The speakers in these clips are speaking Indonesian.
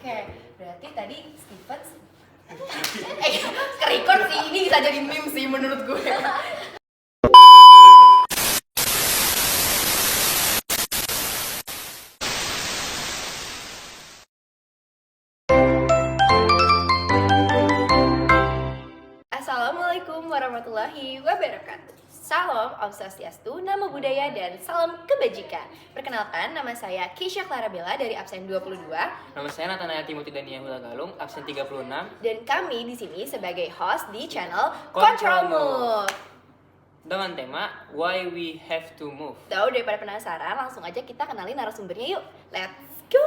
Oke, berarti tadi Steven kerikon sih, ini bisa jadi meme sih menurut gue. Assalamualaikum warahmatullahi wabarakatuh. Salam Om Swastiastu, Namo Buddhaya, dan salam kebajikan. Perkenalkan, nama saya Keisha Clara Bella dari absen 22. Nama saya Nathanael Timothy Dania Hula Galung, absen 36. Dan kami di sini sebagai host di channel Control Control Move. Dengan tema Why We Have to Move. Tahu daripada penasaran, langsung aja kita kenalin narasumbernya yuk. Let's go!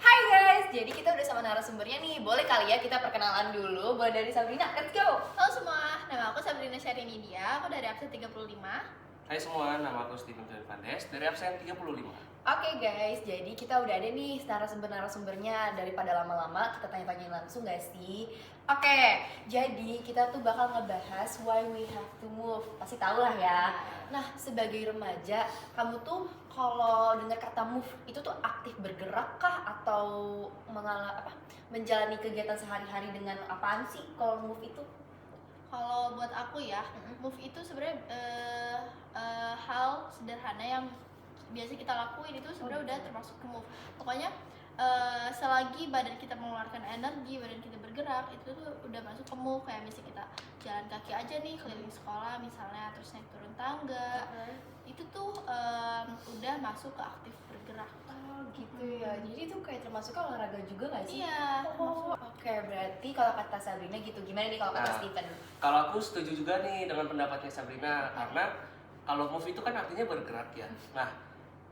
Hai guys, jadi kita udah sama narasumbernya nih. Boleh kali ya kita perkenalan dulu. Boleh dari Sabrina, let's go! Halo semua, nama aku Sabrina Syarinidia, aku dari absen 35. Hai semua, nama aku Steven Vandes dari absen 35. Oke guys, jadi kita udah ada nih narasumbernya. Daripada lama-lama, kita tanya-tanyain langsung gak sih? Oke, jadi kita tuh bakal ngebahas why we have to move. Pasti tau lah ya. Nah, sebagai remaja, kamu tuh kalau dengar kata move itu tuh aktif bergerak kah atau menjalani kegiatan sehari-hari dengan apaan sih kalau move itu? Kalau buat aku ya, move itu sebenarnya hal sederhana yang biasa kita lakuin itu sebenarnya udah termasuk ke move. Pokoknya selagi badan kita mengeluarkan energi, badan kita bergerak, itu tuh udah masuk ke move. Kayak misalnya kita jalan kaki aja nih keliling sekolah misalnya, terus naik turun tangga, itu tuh udah masuk ke aktif bergerak. Oh gitu ya, jadi itu kayak termasuk ke olahraga juga gak sih? Iya. Oke, berarti kalau kata Sabrina gitu, gimana nih kalau kata Steven? Kalau aku setuju juga nih dengan pendapatnya Sabrina, karena kalau move itu kan artinya bergerak ya. Nah,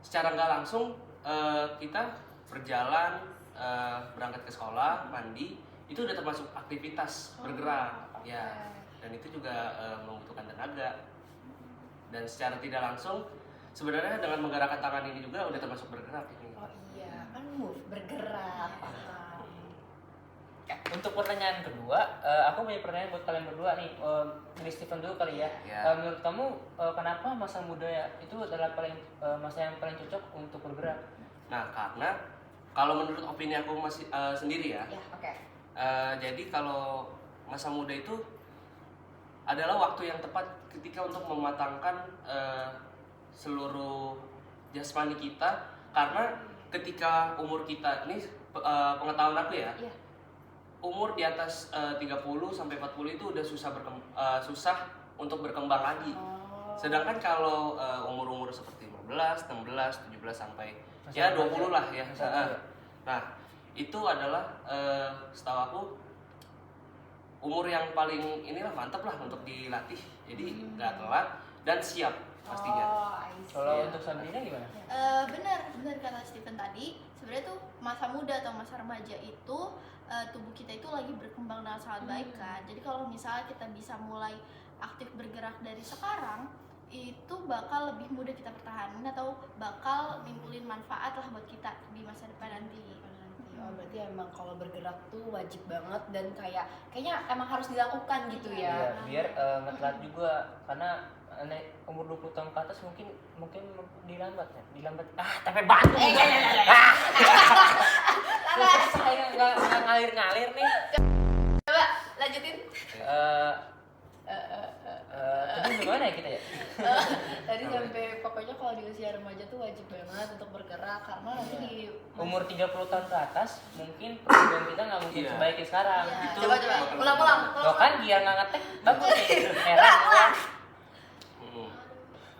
secara nggak langsung kita berjalan, berangkat ke sekolah, mandi, itu udah termasuk aktivitas bergerak ya. Dan itu juga membutuhkan tenaga. Dan secara tidak langsung sebenarnya dengan menggerakkan tangan ini juga udah termasuk bergerak ini. Oh iya, kan move, bergerak, paham. Untuk pertanyaan kedua, aku punya pertanyaan buat kalian berdua nih. Dari Steven dulu kali ya. Menurut kamu kenapa masa muda itu adalah masa yang paling cocok untuk bergerak? Nah, karena kalau menurut opini aku masih sendiri ya. Ya, oke. Jadi kalau masa muda itu adalah waktu yang tepat ketika untuk mematangkan seluruh jasmani kita, karena ketika umur kita ini pengetahuan aku ya, umur di atas 30 sampai 40 itu udah susah untuk berkembang lagi. Sedangkan kalau umur-umur seperti 15, 16, 17 sampai ya 20 lah ya. Nah, itu adalah setahu aku umur yang paling inilah mantap lah untuk dilatih. Jadi nggak telat dan siap pastinya. Kalau untuk Sabrina gimana? Benar kata Steven tadi. Sebenarnya tuh masa muda atau masa remaja itu tubuh kita itu lagi berkembang dengan sangat baik kan. Jadi kalau misalnya kita bisa mulai aktif bergerak dari sekarang, itu bakal lebih mudah kita pertahanin atau bakal nimbulin manfaat lah buat kita di masa depan nanti. Oh, berarti emang kalau bergerak tuh wajib banget dan kayaknya emang harus dilakukan gitu ya. Iya, biar nggak telat juga, karena umur 20 tahun ke atas mungkin dilambat. Tapi bantu. Saya nggak ngalir nih. Coba lanjutin. Tadi gimana ya kita ya? Tadi sampai pokoknya kalau di usia remaja tuh wajib banget untuk bergerak karena nanti di umur 30 tahun ke atas mungkin pertumbuhan kita nggak mungkin sebaik yang sekarang. Itu coba ulang. Lo kan dia nggak ngetek bagus nih. Heran.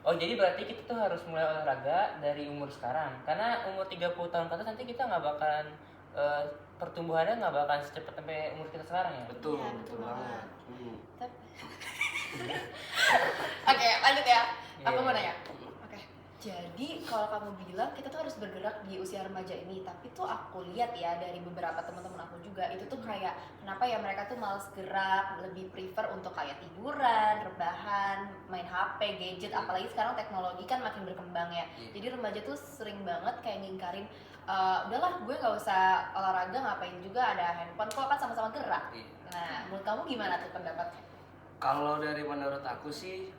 Oh, jadi berarti kita tuh harus mulai olahraga dari umur sekarang. Karena umur 30 tahun ke atas nanti kita nggak bakalan pertumbuhannya nggak bakalan secepat sampai umur kita sekarang ya. Betul banget. Oke, lanjut ya. Aku Iya. mau nanya. Oke. Jadi kalau kamu bilang kita tuh harus bergerak di usia remaja ini, tapi tuh aku lihat ya dari beberapa teman-teman aku juga itu tuh kayak kenapa ya mereka tuh malas gerak, lebih prefer untuk kayak tiduran, rebahan, main HP, gadget, apalagi sekarang teknologi kan makin berkembang ya. Jadi remaja tuh sering banget kayak ngingkarin udahlah gue nggak usah olahraga, ngapain juga ada handphone kok kan sama-sama gerak. Nah, menurut kamu gimana tuh pendapatnya? Kalau dari menurut aku sih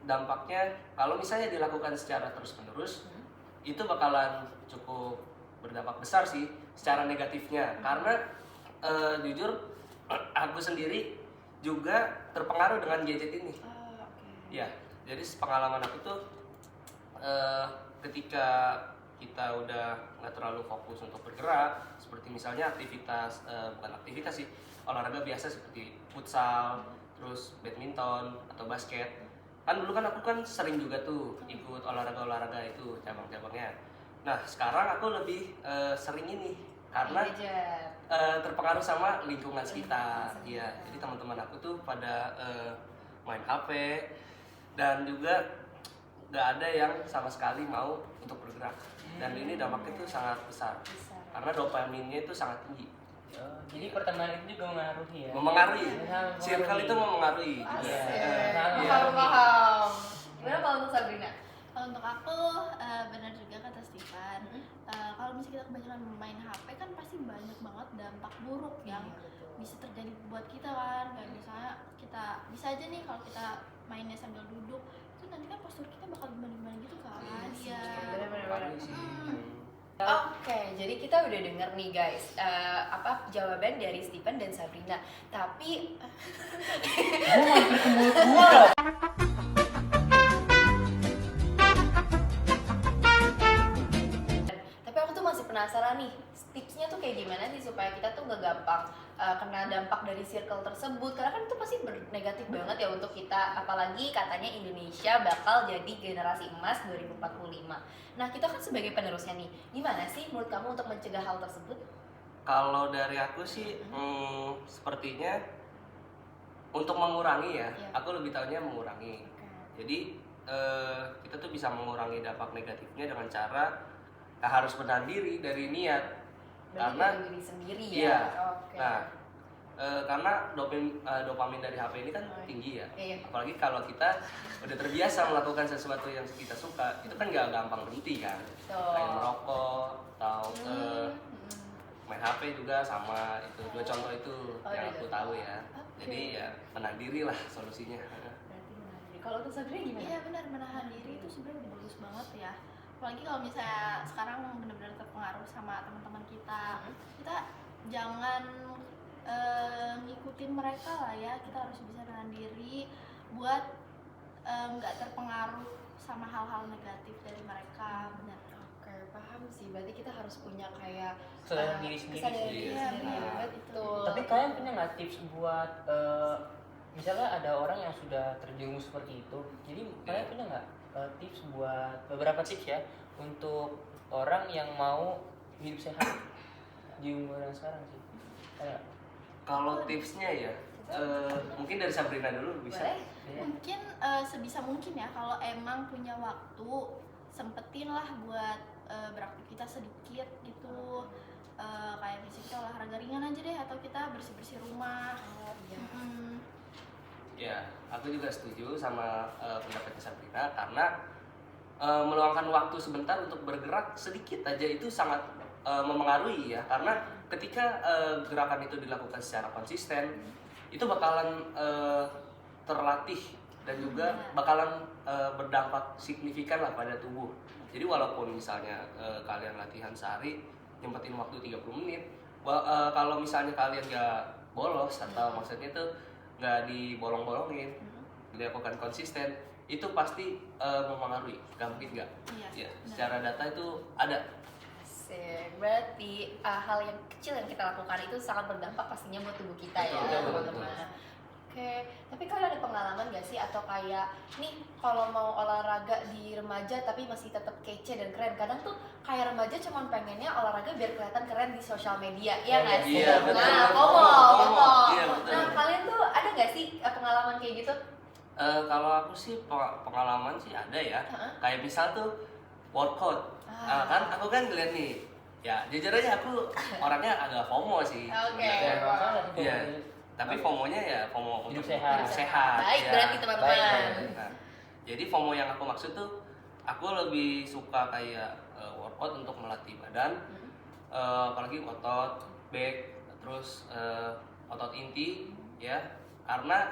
dampaknya kalau misalnya dilakukan secara terus-menerus itu bakalan cukup berdampak besar sih, secara negatifnya, karena jujur aku sendiri juga terpengaruh dengan gadget ini. Ya, jadi pengalaman aku tuh ketika kita udah nggak terlalu fokus untuk bergerak, seperti misalnya aktivitas bukan aktivitas sih, olahraga biasa seperti futsal, terus badminton atau basket. Kan dulu kan aku kan sering juga tuh ikut olahraga itu cabang-cabangnya. Nah sekarang aku lebih sering ini karena terpengaruh sama lingkungan sekitar. Iya, jadi teman-teman aku tuh pada main HP dan juga nggak ada yang sama sekali mau untuk bergerak. Dan ini dampaknya tuh sangat besar karena dopaminnya itu sangat tinggi. Jadi pertemanan itu juga mengaruhi ya? Memengaruhi. Circle itu memengaruhi juga. Paham. Gimana kalau untuk Sabrina? Kalau untuk aku benar juga kata Stefan. Kalau misalnya kita kebanyakan main HP kan pasti banyak banget dampak buruk yang bisa terjadi buat kita kan. Kayak misalnya kita bisa aja nih kalau kita mainnya sambil duduk itu nanti kan postur kita bakal gimana gitu kan. Iya. Oke, jadi kita udah denger nih guys apa jawaban dari Stephen dan Sabrina. Tapi tapi aku tuh masih penasaran nih, tipsnya tuh kayak gimana sih supaya kita tuh gak gampang kena dampak dari circle tersebut, karena kan itu pasti negatif banget ya untuk kita, apalagi katanya Indonesia bakal jadi generasi emas 2045. Nah kita kan sebagai penerusnya nih, gimana sih menurut kamu untuk mencegah hal tersebut? Kalau dari aku sih sepertinya untuk mengurangi ya, aku lebih tahunya mengurangi. Jadi kita tuh bisa mengurangi dampak negatifnya dengan cara harus menahan diri dari niat. Berarti Karena diri sendiri ya. iya. Oke. Nah karena dopamin dari HP ini kan tinggi ya. Iya. Apalagi kalau kita udah terbiasa melakukan sesuatu yang kita suka, itu kan gak gampang berhenti kan. Kayak merokok atau main HP juga sama itu. Dua contoh itu yang aku tahu ya. Jadi ya menahan diri lah solusinya. Berarti menahan diri. Kalau untuk Sabrina gimana? Iya benar, menahan diri itu sebenarnya udah bagus banget ya. Apalagi kalau misalnya sekarang benar-benar terpengaruh sama teman-teman kita, kita jangan ngikutin mereka lah ya. Kita harus bisa menahan diri buat nggak terpengaruh sama hal-hal negatif dari mereka. Benar. Oke, paham sih. Berarti kita harus punya kayak Kesadaran diri sendiri. kesadaran diri Iya, sendiri. benar. Betul. Tapi kalian punya nggak tips buat misalnya ada orang yang sudah terjerumus seperti itu, jadi kalian punya nggak tips buat beberapa tips ya untuk orang yang mau hidup sehat di umur yang sekarang sih? Kayak Kalau tipsnya ya mungkin dari Sabrina dulu bisa. Boleh? Mungkin sebisa mungkin ya kalau emang punya waktu sempetin lah buat beraktivitas sedikit gitu. Kayak misalnya kita olahraga ringan aja deh atau kita bersih-bersih rumah. Ya, aku juga setuju sama pendapatnya Sabrina karena meluangkan waktu sebentar untuk bergerak sedikit aja itu sangat memengaruhi ya, karena ketika gerakan itu dilakukan secara konsisten itu bakalan terlatih dan juga bakalan berdampak signifikan lah pada tubuh. Jadi walaupun misalnya kalian latihan sehari nyempetin waktu 30 menit, kalau misalnya kalian gak bolos atau maksudnya itu nggak dibolong-bolongin, dilakukan konsisten, itu pasti memengaruhi, gak mungkin nggak. Iya, Ya, secara data itu ada. Asik. Berarti hal yang kecil yang kita lakukan itu sangat berdampak pastinya buat tubuh kita ya, Betul, teman-teman. Oke, tapi kalian ada pengalaman gak sih atau kayak nih kalau mau olahraga di remaja tapi masih tetap kece dan keren? Kadang tuh kayak remaja cuman pengennya olahraga biar kelihatan keren di sosial media, ya nggak sih? Iya, betul. Nah, FOMO. Iya, betul. Nah, kalian tuh ada nggak sih pengalaman kayak gitu? Kalau aku sih pengalaman sih ada ya. Kayak misal tuh workout. Kan aku kan ngeliat nih. Ya, jujur aja aku orangnya agak FOMO sih. Oke. Iya. Tapi FOMO-nya ya FOMO Hidup untuk sehat. sehat. Baik, ya. berarti teman-teman. Baik. Nah, jadi FOMO yang aku maksud tuh, aku lebih suka kayak workout untuk melatih badan, apalagi otot, back, terus otot inti, ya. Karena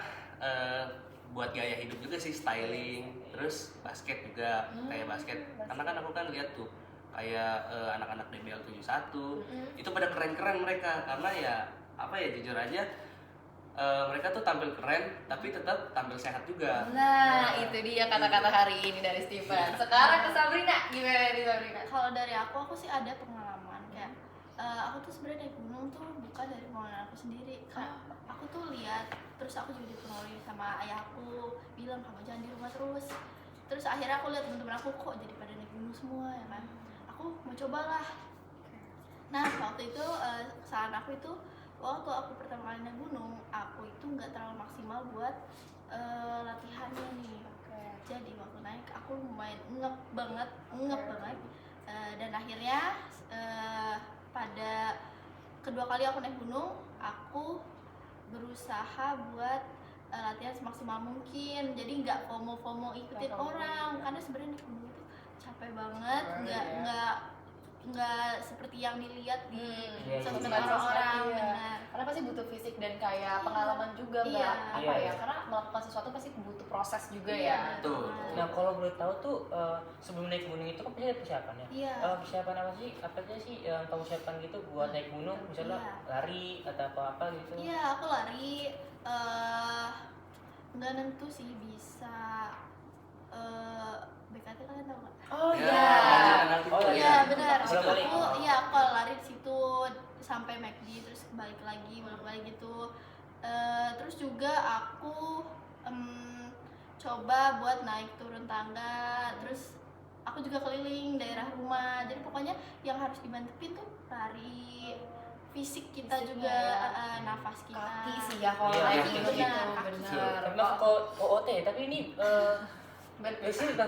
buat gaya hidup juga sih, styling, terus basket juga, kayak basket. Karena kan aku kan lihat tuh kayak anak-anak DBL 71 itu pada keren-keren mereka, karena ya apa ya, jujur aja mereka tuh tampil keren tapi tetap tampil sehat juga. Nah, itu dia kata-kata hari ini dari Steven. Sekarang ke Sabrina, gimana nih Sabrina? Kalau dari aku sih ada pengalaman kayak aku tuh sebenarnya naik gunung tuh bukan dari kemauan aku sendiri. Kayak aku tuh lihat, terus aku juga dipengaruhi sama ayahku, bilang kamu jangan di rumah terus. Terus akhirnya aku lihat teman-teman aku kok jadi pada naik gunung semua ya kan. Aku mau cobalah. Nah, waktu itu kesalahan aku itu waktu aku pertama kali naik gunung, aku itu nggak terlalu maksimal buat latihannya nih. Jadi waktu naik aku lumayan ngep banget. Dan akhirnya pada kedua kali aku naik gunung, aku berusaha buat latihan semaksimal mungkin. Jadi nggak FOMO ikutin orang, karena sebenarnya naik gunung itu capek banget, nggak seperti yang dilihat di sosmed orang-orang. Benar. Karena pasti butuh fisik dan kayak pengalaman juga nggak apa ya, karena melakukan sesuatu pasti butuh proses juga ya. Tuh. Nah kalau boleh tahu tuh sebelum naik gunung itu kan pasti ada persiapan ya. Iya. Persiapan apa aja sih yang kamu siapkan gitu buat naik gunung, misalnya lari atau apa gitu? Iya, aku lari nggak nentu sih, bisa BKT kalian tahu nggak? Oh Ya, Iya benar. Bolak-balik. Aku lari di situ sampai McD, terus balik lagi bolak-balik gitu. Terus juga aku coba buat naik turun tangga, terus aku juga keliling daerah rumah. Jadi pokoknya yang harus dimantepin tuh lari, fisik kita juga, nafas kita. Kaki sih ya kalau Iya, naik iya, gunung benar, itu kaki. benar. Karena kok OOT tapi ini biasanya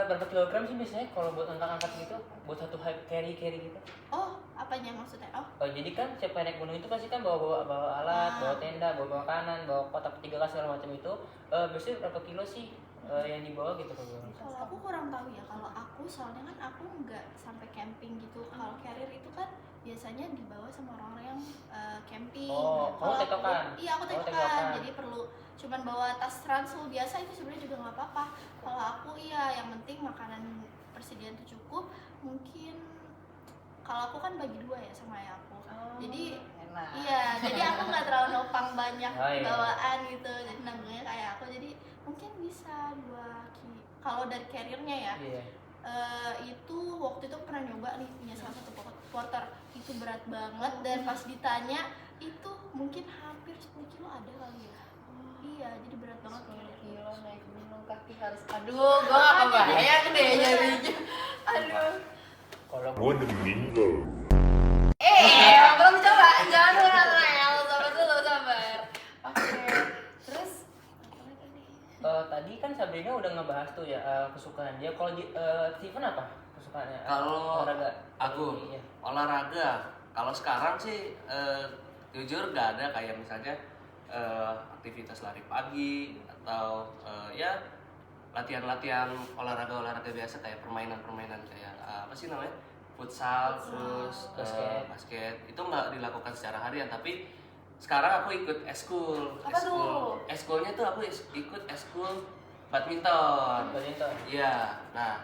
berapa kilogram sih biasanya kalau buat angkat gitu, buat satu carry gitu? Oh, apanya maksudnya? Oh, Jadi kan siapa naik gunung itu pasti kan bawa alat, bawa tenda, bawa makanan, bawa kotak 3 segala macam itu. Biasanya berapa kilo sih yang dibawa gitu kalau kalau aku kurang tahu ya. Kalau aku soalnya kan aku nggak sampai camping gitu. Kalau carrier itu kan biasanya dibawa sama orang-orang yang camping. Oh, kamu Kalau tektokan? Iya, aku Oh, tektokan. tektokan. Jadi perlu cuman bawa tas ransel biasa, itu sebenarnya juga nggak apa-apa. Kalau aku iya, yang penting makanan persediaan itu cukup. Mungkin kalau aku kan bagi 2 ya sama ayah aku. Jadi enak. iya, jadi aku nggak terlalu nopang banyak Oh, iya. bawaan gitu. Jadi nabungnya kayak aku, jadi mungkin bisa 2 kilo. Kalau dari carriernya ya, Iya. itu waktu itu pernah nyoba nih punya salah satu porter, itu berat banget, dan pas ditanya itu mungkin hampir 10 kilo ada kali ya. Iya, jadi berat banget carrier. Kilo naik gunung kaki harus, aduh gua gak kebayang deh jadinya. Aduh. Kalau Gua meninggal. Belum coba, jangan dulu Rel, sabar dulu, sabar. Oke, terus apa lagi nih? tadi kan Sabrina udah ngebahas tuh ya kesukaan dia. Kalau Steven apa kesukaannya? Kalau olahraga. aku Iya. olahraga, kalau sekarang sih jujur gak ada kayak misalnya aktivitas lari pagi atau ya latihan olahraga biasa kayak permainan kayak apa sih namanya, futsal, terus basket itu nggak dilakukan secara harian. Tapi sekarang aku ikut eskul. Apa tuh? Eskulnya tuh aku ikut eskul badminton. Badminton. Iya, nah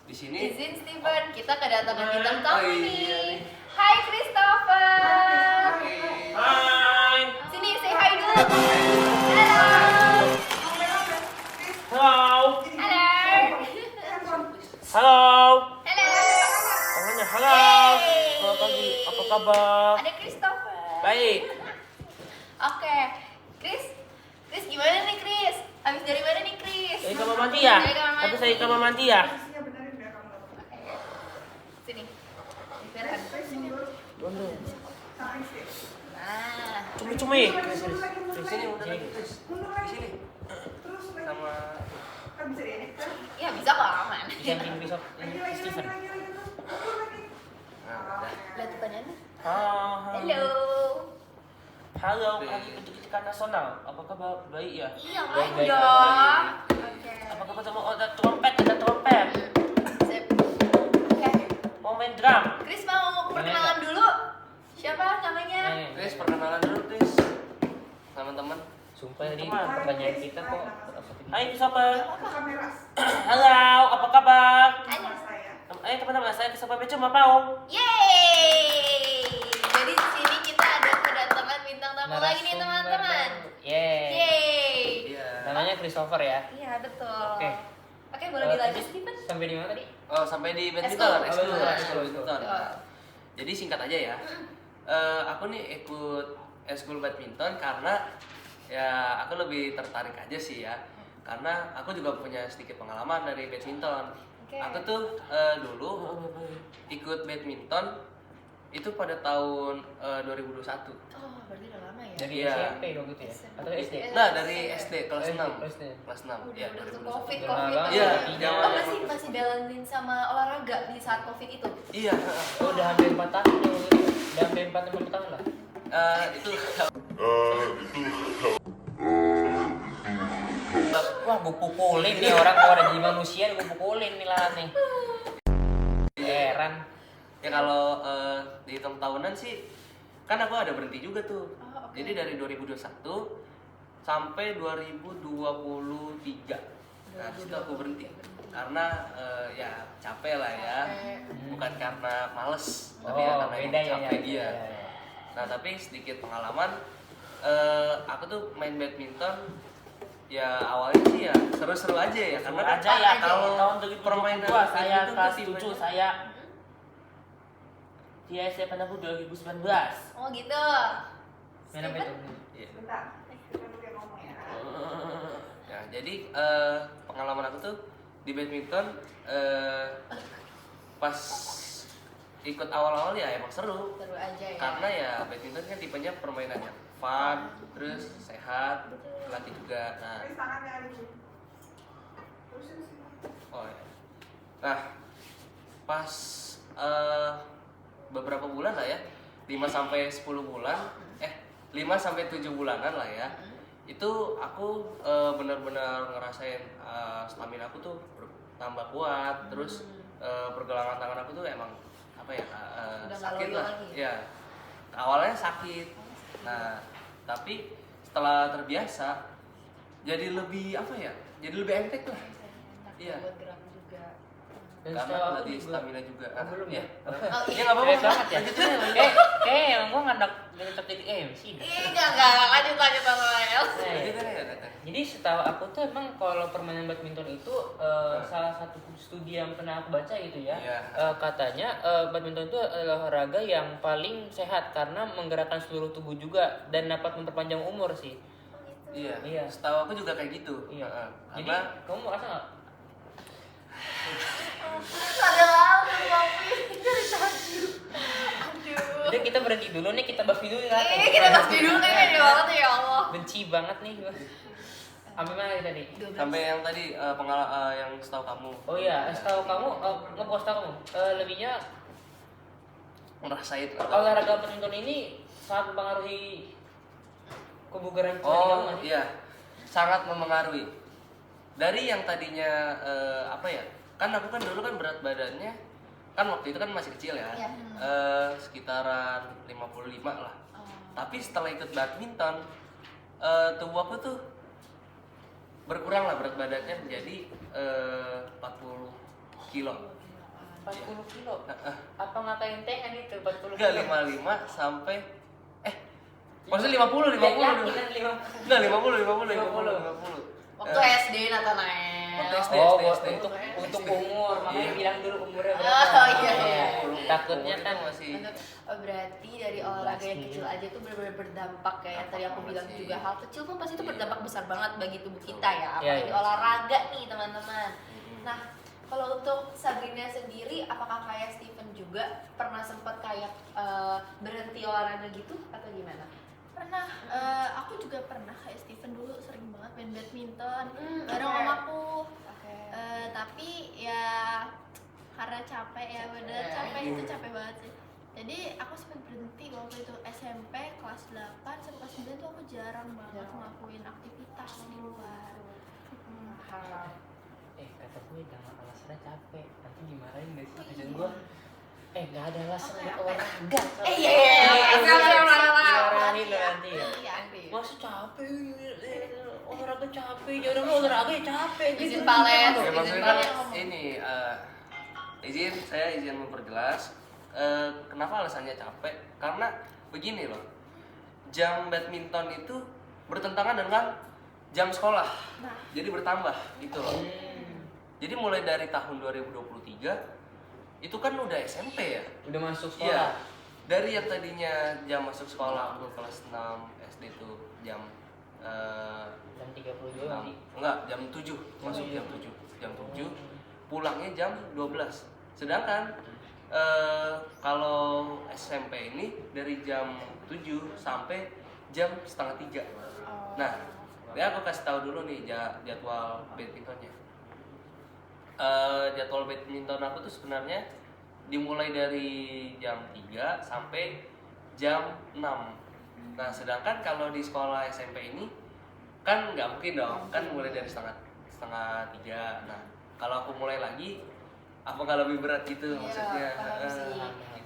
di sini Izin Steven, kita kedatangan bintang Oh, tamu iya nih. nih. Hai Christopher. Hai. Sini say hi dulu. Halo. Halo. Halo. Halo. Halo. Tangannya halo. Yeay. Selamat pagi. Apa kabar? Ada Christopher. Baik. Oke, Chris gimana nih Chris? Habis dari mana nih Chris? Saya kamar mandi ya? Dari kamar Tapi mandi. saya kamar mandi ya? Sini. Istirahat. Nah, Cumi-cumi. di sini udah lagi Chris. Di sini sama ya bisa kok aman. Bisa bikin besok ini Steven. nah, udah. Lihat pertanyaannya. Halo. Halo. Halo, hari pendidikan nasional. Apa kabar? Baik ya? Iya, Baik, baik baik, dong. Oke. Apa kabar sama ada trompet? Sip. Oke. Mau main drum? Chris mau perkenalan dulu. Siapa namanya? Chris, perkenalan dulu Chris teman-teman. Sumpah tadi pertanyaan kita kok. Hai Christopher. Halo, apa kabar? Halo. Ayo teman-teman, saya ke Sobat Beco mau. Yeay! Jadi di sini kita ada kedatangan bintang tamu lagi nih teman-teman. Yeay! Iya. Namanya Christopher ya. Iya betul. Oke. Oke, boleh dilanjut Steven? Sampai di mana tadi? Oh, sampai di badminton, Eskul. eskul, Oh, eskul eskul. badminton. Jadi singkat aja ya. Aku nih ikut eskul badminton karena ya aku lebih tertarik aja sih ya. Karena aku juga punya sedikit pengalaman dari badminton. Oke. Aku tuh dulu ikut badminton itu pada tahun 2021. Oh, berarti udah lama ya? Dari Iya. SMP dong gitu ya? Atau SD? Nah, dari SD kelas SD, 6. SD. Kelas 6. Udah Ya, tuh 2021. COVID. Iya, Oh, zaman masih balancing sama olahraga di saat COVID itu? Iya, Oh, udah hampir 4 tahun dong gitu ya? Udah hampir 4 tahun lah. itu Wah, gue pukulin nih orang kalau ada jadi manusia, gue pukulin nih lah nih. Heran. ya kalau dihitung tahunan sih kan aku ada berhenti juga tuh. Oh, oke. Jadi dari 2021 sampai 2023. Nah, situ aku berhenti. Karena ya capek lah ya. Bukan karena males, tapi ya karena emang beda ya. capek dia. Nah, tapi sedikit pengalaman aku tuh main badminton ya awalnya sih ya seru-seru aja ya karena kan aja ya kalau tahun permainan 2002 saya badminton kelas tuh 7 tipenya- saya di SMP aku 2019. Oh gitu. Main apa itu? Iya. Bentar. Kita dulu yang ngomong ya. Ya, jadi pengalaman aku tuh di badminton pas ikut awal-awal ya emang seru Seru aja ya. karena ya badminton kan tipenya permainan yang fun, terus sehat, latih juga. Nah, oh ya. Nah, pas beberapa bulan lah ya, 5 sampai 10 bulan, 5 sampai 7 bulanan lah ya. Itu aku benar-benar ngerasain stamina aku tuh tambah kuat, terus pergelangan tangan aku tuh emang apa ya Udah nggak sakit loyo lah. lagi. Ya, awalnya sakit. Nah, tapi setelah terbiasa, jadi lebih apa ya? Jadi lebih entek lah. Enak Iya. buat gerak juga. Dan Karena setahu aku latih juga- stamina juga. Oh, belum ya? Oh, Ya iya. nggak apa-apa. Keren banget ya. Lanjutin aja, lanjutin. Emang gua nggak cocok jadi MC dah. Enggak, lanjut sama El. Lanjutin aja, lanjutin. Jadi setahu aku tuh emang kalau permainan badminton itu salah satu studi yang pernah aku baca gitu ya. Iya. Katanya badminton itu adalah olahraga yang paling sehat karena menggerakkan seluruh tubuh juga dan dapat memperpanjang umur sih. Iya. Iya. Setahu aku juga kayak gitu. Iya. Heeh. Jadi Karena kamu mau rasa nggak? Padahal Bang dari tadi. Aduh. Jadi kita berhenti dulu nih, kita bahas dulu kan. Kita bahas dulu nih beda banget ya Allah. Benci banget nih gua. Ambil mana tadi? sampai yang tadi yang setahu kamu. Oh iya, setahu kamu, ngepost kamu, lebihnya Ngerasain. olahraga badminton ini sangat mempengaruhi kebugaran fisik kamu Oh nggak sih? iya, sangat memengaruhi. Dari yang tadinya apa ya? Kan aku kan dulu kan berat badannya kan waktu itu kan masih kecil ya, Iya. sekitaran 55 lah. Oh. Tapi setelah ikut badminton, tubuh aku tuh berkurang lah berat badannya menjadi 40 kilo. 40 kilo. Apa ngatain tengan itu 40 Enggak, kilo? 55 sampai maksudnya 50. Yakin 50. Enggak, 50. Waktu SD Nathanael. Waktu SD. Oh, untuk SD. umur, makanya Iya. bilang dulu umurnya berapa. Oh, iya. Takutnya Umur kan itu masih Oh, berarti dari olahraga yang kecil aja tuh benar-benar berdampak kayak yang tadi aku bilang Masih. juga hal kecil pun pasti itu Iya. berdampak besar banget bagi tubuh kita ya Iya, apalagi iya. olahraga nih teman-teman. Mm-mm. Nah kalau untuk Sabrina sendiri apakah kayak Steven juga pernah sempat kayak berhenti olahraga gitu atau gimana? Pernah, aku juga pernah kayak Steven dulu sering banget main badminton bareng oke. om aku. Oke. Tapi ya karena capek ya bener capek itu capek banget sih. Jadi aku sempat berhenti waktu itu SMP kelas 8 sampai kelas 9 tuh aku jarang banget ngelakuin aktivitas di luar. kata gue jangan alasannya capek, nanti dimarahin gak sih? Dan gue nggak ada alasan buat olahraga. Dimarahin lo nanti ya. Masa capek, olahraga capek, ya udah lo olahraga ya capek. Izin pales. Ya, Izin maksudnya pales. kan ini Saya izin memperjelas. Kenapa alasannya capek? Karena begini loh, jam badminton itu bertentangan dengan jam sekolah, jadi bertambah gitu loh. Jadi mulai dari tahun 2023 itu kan udah SMP ya, Udah masuk iya. sekolah. Dari yang tadinya jam masuk sekolah aku kelas 6 SD tuh jam Jam 32 nanti. enggak, jam 7 masuk jam 7 pulangnya jam 12. Sedangkan kalau SMP ini dari jam 7 sampai jam setengah 3. Nah, ya aku kasih tahu dulu nih jadwal badmintonnya. Jadwal badminton aku tuh sebenarnya dimulai dari jam 3 sampai jam 6. Nah, sedangkan kalau di sekolah SMP ini kan nggak mungkin dong, kan mulai dari setengah 3. Nah, kalau aku mulai lagi apa nggak lebih berat gitu maksudnya? Paham sih.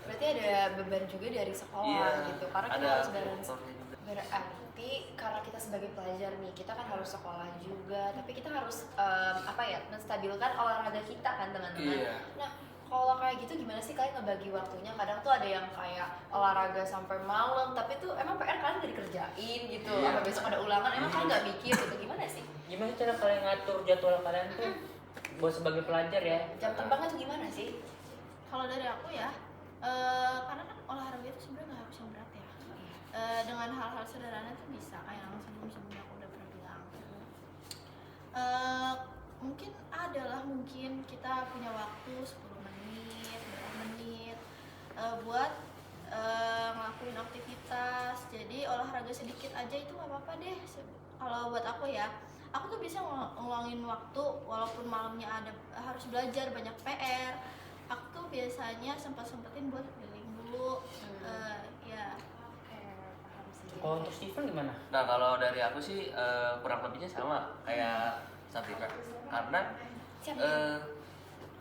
Berarti ada beban juga dari sekolah Iya, gitu, karena kita ada harus balance. faktornya juga. Berarti karena kita sebagai pelajar nih, kita kan harus sekolah juga, tapi kita harus menstabilkan olahraga kita kan teman-teman. Iya. Nah, kalau kayak gitu gimana sih kalian ngebagi waktunya? Kadang tuh ada yang kayak olahraga sampai malam, tapi tuh emang PR kalian udah dikerjain gitu, Iya. sampai besok ada ulangan, emang kalian nggak mikir gitu, gimana sih? Gimana cara kalian ngatur jadwal kalian tuh buat sebagai pelajar ya? Jam terbangnya tuh gimana sih? Kalau dari aku ya, karena kan olahraga itu sebenarnya nggak harus yang berat ya. Dengan hal-hal sederhana tuh bisa, kayak yang sebelum-sebelumnya aku udah pernah bilang. Mungkin kita punya waktu 10 menit, berapa menit buat ngelakuin aktivitas. Jadi olahraga sedikit aja itu nggak apa-apa deh. Kalau buat aku ya, aku tuh bisa ngeluangin waktu walaupun malamnya harus belajar banyak PR. Aku tuh biasanya sempetin buat keliling dulu. Ya. Oke, paham sih. Kalau untuk Steven gimana? Nah, kalau dari aku sih kurang lebihnya sama kayak Sabrina. Karena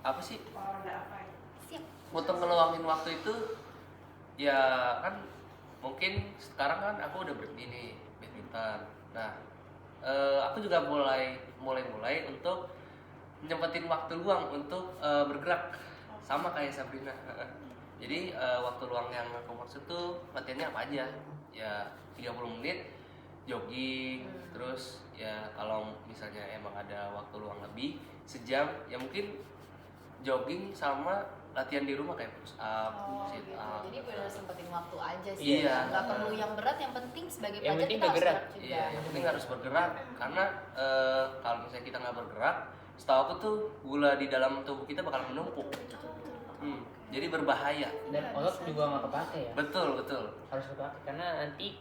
apa sih? Siap. Untuk ngeluangin waktu itu ya kan mungkin sekarang kan aku udah berhenti nih badminton. Nah, aku juga mulai untuk nyempetin waktu luang untuk bergerak sama kayak Sabrina. Jadi waktu luang yang aku maksud tuh latihannya apa aja? Ya 30 menit jogging, terus ya kalau misalnya emang ada waktu luang lebih sejam, ya mungkin jogging sama latihan di rumah kayak push up, sit Gitu. up. Jadi benar sempetin waktu aja sih. Iya. Nggak perlu yang berat, yang penting sebagai Yang pelajar penting kita harus bergerak. gerak juga. Iya, yang penting harus bergerak karena kalau misalnya kita nggak bergerak, setahu aku tuh gula di dalam tubuh kita bakal menumpuk. Jadi berbahaya. Dan otot juga nggak kepake ya? Betul. Harus kepake karena nanti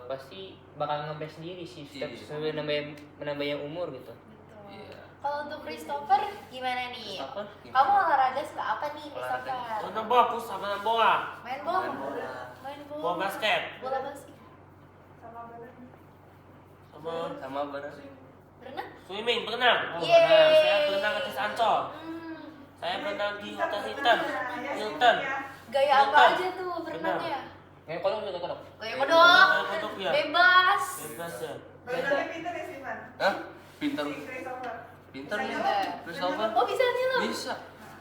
pasti bakal ngeband sendiri sih setiap Iya. sesuai menambah yang umur gitu. Betul. Iya. Kalau untuk Christopher gimana nih? Christopher, Kamu gimana? olahraga suka apa nih, Olahraga. Christopher? Nonton bola pus sama nonton bola. Main bola. Main bola. Main bola. Bola basket. Bola basket. Sama berenang. Berenang? Swimming, berenang. Yeay. Saya berenang ke Tis Ancol. Saya berenang di Hotel Hilton. Hilton. Gaya apa Berenang. aja tuh berenangnya? Kayak kodok juga kodok. Gaya kodok. Gaya kodok ya. Bebas. Bebas ya. Berenangnya pintar ya, Sivan? Hah? Pinter. Si Christopher. Pinter nih. Pinter. Christopher. Oh bisa nih lo? Bisa.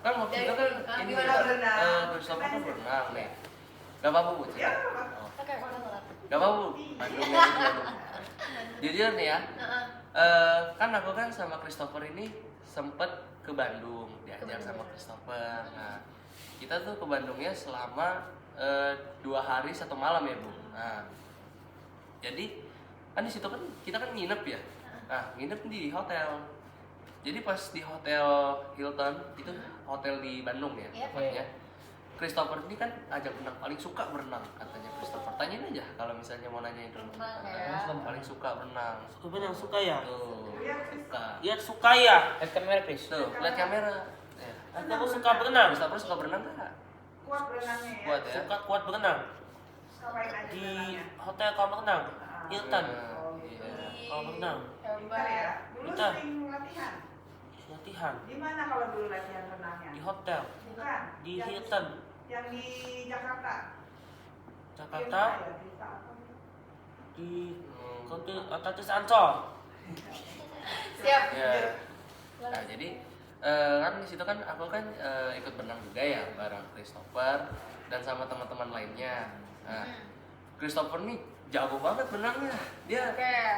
Kan waktu itu kan ini gimana berenang? Christopher kan berenang nih. Gak apa-apa Bu. Ya, nggak apa-apa. Oh. Oke, boleh. Gak apa-apa Bu. Bandung ya. Jujur nih ya. Kan aku kan sama Christopher ini sempet ke Bandung diajak sama Christopher. Nah, kita tuh ke Bandungnya selama 2 hari 1 malam ya Bu. Nah, jadi kan di situ kan kita kan nginep ya. Nah, nginep di hotel. Jadi pas di hotel Hilton itu hotel di Bandung ya Iya. tempatnya. Christopher ini kan ajak berenang, paling suka berenang katanya Christopher. Tanyain aja kalau misalnya mau nanyain dulu. Berenang ya. Katanya paling suka berenang. Suka berenang, suka ya. Tuh, suka. Lihat suka ya. Lihat kamera Chris. Tuh, lihat kamera. Ya. Aku suka berenang. Christopher suka berenang nggak? Kuat berenangnya ya. Kuat ya. Suka kuat berenang. Ngapain aja Di berenangnya? hotel kolam renang. Hilton. Oh, Iya. Kolam renang. Pintar ya. Dulu Pintar. sering latihan. Latihan Di mana kalau dulu latihan renangnya? di hotel Bukan. di Yang- Hilton, Yang di Jakarta. Jakarta, Di desa apa? di Hotel Tis Ancol. Siap. Ya. Nah, jadi kan di situ kan aku kan ikut berenang juga ya bareng Christopher dan sama teman-teman lainnya. Nah, Christopher nih jago banget berenangnya. Dia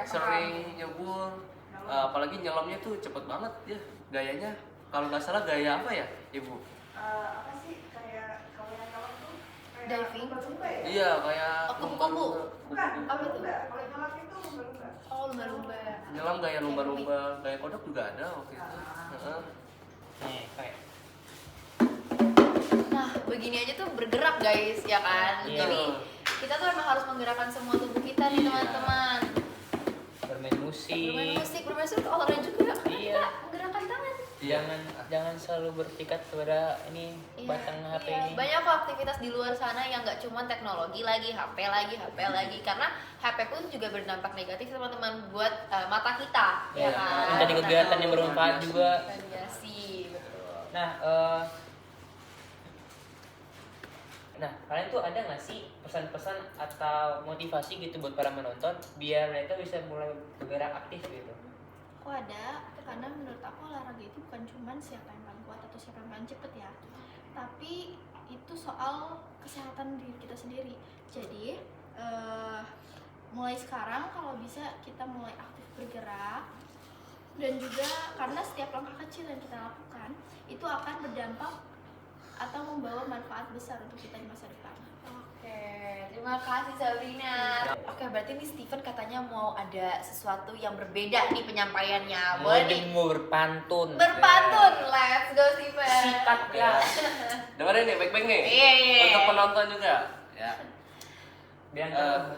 sering nyebur, apalagi nyelamnya tuh cepet banget dia gayanya. Kalau nggak salah gaya apa ya, Ibu? Apa sih kayak kalau yang kalau tuh kayak Diving? lumba-lumba ya? Iya, kayak kupu-kupu. Bukan, Apa itu? lumba. Kalau nyelam itu lumba-lumba. Oh, lumba-lumba. nyelam gaya lumba-lumba, gaya kodok juga ada waktu itu. Heeh. Nih, kayak Nah, begini aja tuh bergerak guys, ya kan? Iya. Jadi kita tuh emang harus menggerakkan semua tubuh kita nih Iya. teman-teman. bermain musik. Bermain musik olahraga juga. Kan Iya. kita menggerakkan tangan. Jangan selalu berpikat kepada ini Iya, batang HP iya. ini. Banyak kok aktivitas di luar sana yang nggak cuma teknologi lagi, HP lagi, karena HP pun juga berdampak negatif teman-teman buat mata kita, ya Iya. kan? Menjadi kegiatan yang bermanfaat juga. Radiasi, betul. Nah, kalian tuh ada nggak sih pesan-pesan atau motivasi gitu buat para menonton biar mereka bisa mulai bergerak aktif gitu? Aku ada, karena menurut aku olahraga itu bukan cuman siapa yang paling kuat atau siapa yang paling cepet ya, tapi itu soal kesehatan diri kita sendiri. Jadi mulai sekarang kalau bisa kita mulai aktif bergerak, dan juga karena setiap langkah kecil yang kita lakukan itu akan berdampak atau membawa manfaat besar untuk kita di masa depan. Oke, terima kasih Sabrina. Oke, berarti nih Steven katanya mau ada sesuatu yang berbeda nih penyampaiannya. Boleh nih Mau berpantun. berpantun. Let's go Steven. Sikat ya. Dengerin nih, baik-baik nih. Iya. Untuk penonton juga. Ya. Biar cakep.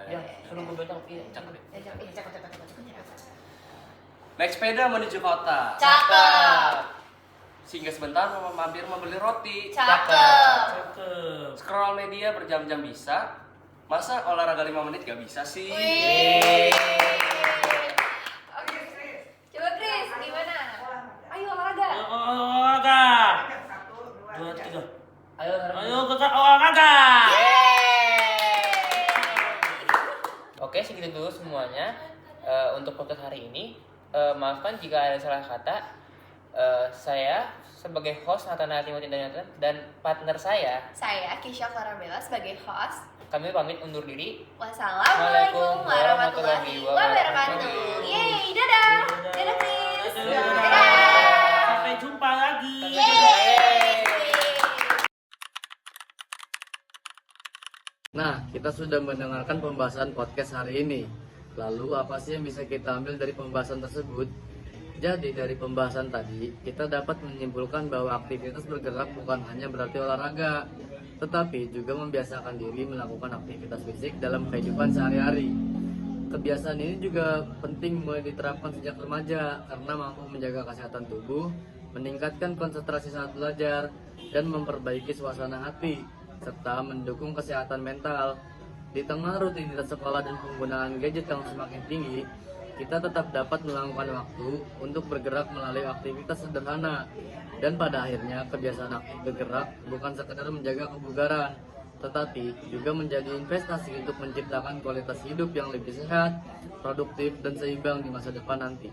Ya, suruh gue baca. Iya, cakep. Cakep. Naik sepeda menuju kota. Cakep. Singgah sebentar mampir membeli roti. Cakep. Cakep. Scroll media berjam-jam bisa. Masa olahraga 5 menit gak bisa sih? Wih. Oke, coba Chris, gimana? Olahraga. Ayo olahraga. Olahraga. Ada 1, 2, 2, 3. Ayo, Ayo kita olahraga. Oke, segitu dulu semuanya untuk podcast hari ini. Maafkan jika ada salah kata. Saya sebagai host Nathan Timothy dan partner saya, Kisha Farabella sebagai host. kami pamit undur diri. Wassalamualaikum warahmatullahi wabarakatuh. Yeay, dadah. Dadah Chris. Dadah. Sampai jumpa lagi. Nah, kita sudah mendengarkan pembahasan podcast hari ini. Lalu apa sih yang bisa kita ambil dari pembahasan tersebut? Jadi dari pembahasan tadi, kita dapat menyimpulkan bahwa aktivitas bergerak bukan hanya berarti olahraga, tetapi juga membiasakan diri melakukan aktivitas fisik dalam kehidupan sehari-hari. Kebiasaan ini juga penting mulai diterapkan sejak remaja karena mampu menjaga kesehatan tubuh, meningkatkan konsentrasi saat belajar, dan memperbaiki suasana hati, serta mendukung kesehatan mental. Di tengah rutinitas sekolah dan penggunaan gadget yang semakin tinggi, kita tetap dapat meluangkan waktu untuk bergerak melalui aktivitas sederhana. Dan pada akhirnya kebiasaan aktif bergerak bukan sekedar menjaga kebugaran, tetapi juga menjadi investasi untuk menciptakan kualitas hidup yang lebih sehat, produktif, dan seimbang di masa depan nanti.